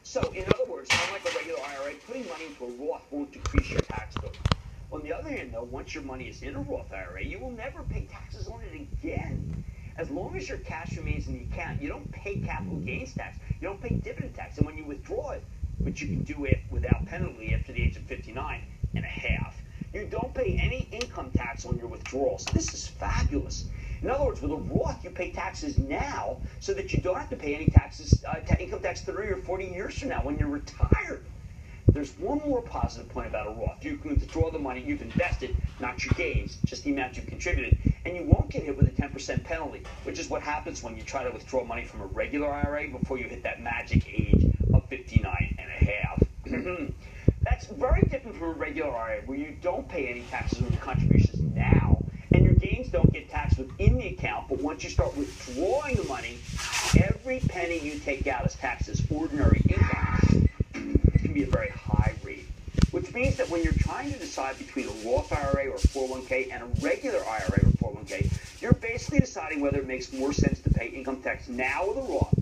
So, in other words, unlike a regular IRA, putting money into a Roth won't decrease your tax bill. On the other hand, though, once your money is in a Roth IRA, you will never pay taxes on it again. As long as your cash remains in the account, you don't pay capital gains tax, you don't pay dividend tax, and when you withdraw it, which you can do it without penalty after the age of 59 and a half, you don't pay any income tax on your withdrawals. This is fabulous. In other words, with a Roth, you pay taxes now so that you don't have to pay any taxes, income tax 30 or 40 years from now when you're retired. There's one more positive point about a Roth. You can withdraw the money you've invested, not your gains, just the amount you've contributed, and you won't get hit with a 10% penalty, which is what happens when you try to withdraw money from a regular IRA before you hit that magic age of 59 and a half. That's very different from a regular IRA where you don't pay any taxes on your contributions now, and your gains don't get taxed within the account, but once you start withdrawing the money, every penny you take out is taxed as ordinary income. It can be a very high rate, which means that when you're trying to decide between a Roth IRA or 401k and a regular IRA or 401k, you're basically deciding whether it makes more sense to pay income tax now with a Roth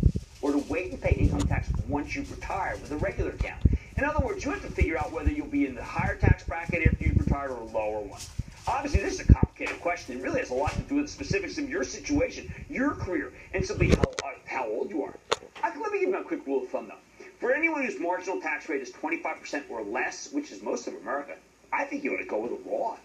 or to wait and pay income tax once you've retired with a regular account. In other words, you have to figure out whether you'll be in the higher tax bracket after you've retired or a lower one. Obviously, this is a complicated question. It really has a lot to do with the specifics of your situation, your career, and simply how old you are. Let me give you a quick rule of thumb, though. For anyone whose marginal tax rate is 25% or less, which is most of America, I think you ought to go with a Roth.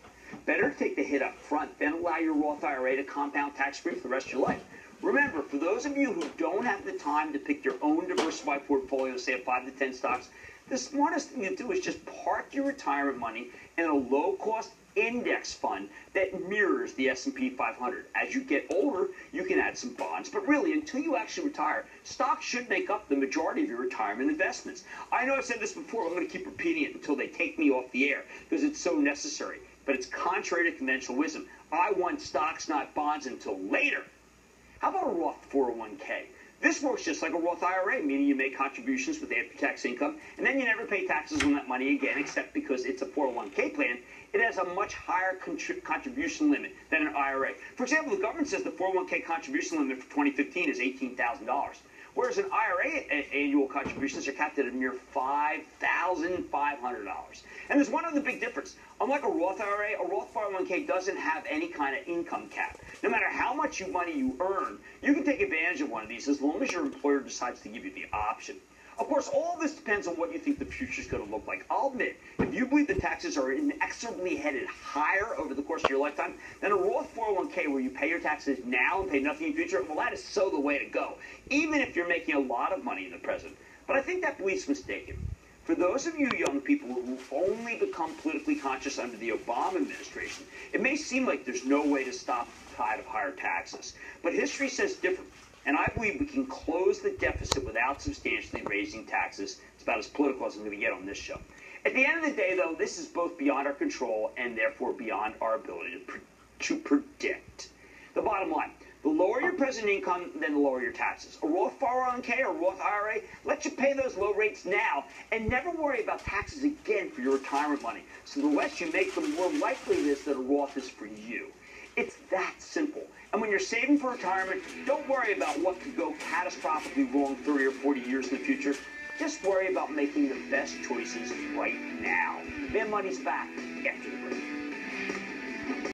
Better to take the hit up front than allow your Roth IRA to compound tax-free for the rest of your life. Remember, for those of you who don't have the time to pick your own diversified portfolio, say of 5 to 10 stocks, the smartest thing to do is just park your retirement money in a low-cost index fund that mirrors the S&P 500. As you get older, you can add some bonds, but really, until you actually retire, stocks should make up the majority of your retirement investments. I know I've said this before, I'm going to keep repeating it until they take me off the air, because it's so necessary, but it's contrary to conventional wisdom. I want stocks, not bonds, until later. How about a Roth 401k? This works just like a Roth IRA, meaning you make contributions with after-tax income, and then you never pay taxes on that money again, except because it's a 401k plan. It has a much higher contribution limit than an IRA. For example, the government says the 401k contribution limit for 2015 is $18,000, whereas an IRA annual contributions are capped at a mere $5,500. And there's one other big difference. Unlike a Roth IRA, a Roth 401k doesn't have any kind of income cap. No matter how much money you earn, you can take advantage of one of these as long as your employer decides to give you the option. Of course, all of this depends on what you think the future is going to look like. I'll admit, if you believe the taxes are inexorably headed higher over the course of your lifetime, then a Roth 401k where you pay your taxes now and pay nothing in the future, well, that is so the way to go, even if you're making a lot of money in the present. But I think that belief's mistaken. For those of you young people who only become politically conscious under the Obama administration, it may seem like there's no way to stop the tide of higher taxes. But history says different. And I believe we can close the deficit without substantially raising taxes. It's about as political as I'm going to get on this show. At the end of the day, though, this is both beyond our control and therefore beyond our ability to predict. The bottom line, the lower your present income, then the lower your taxes. A Roth 401k or Roth IRA lets you pay those low rates now and never worry about taxes again for your retirement money. So the less you make, the more likely it is that a Roth is for you. It's that simple. And when you're saving for retirement, don't worry about what could go catastrophically wrong 30 or 40 years in the future. Just worry about making the best choices right now. Man Money's back after the break.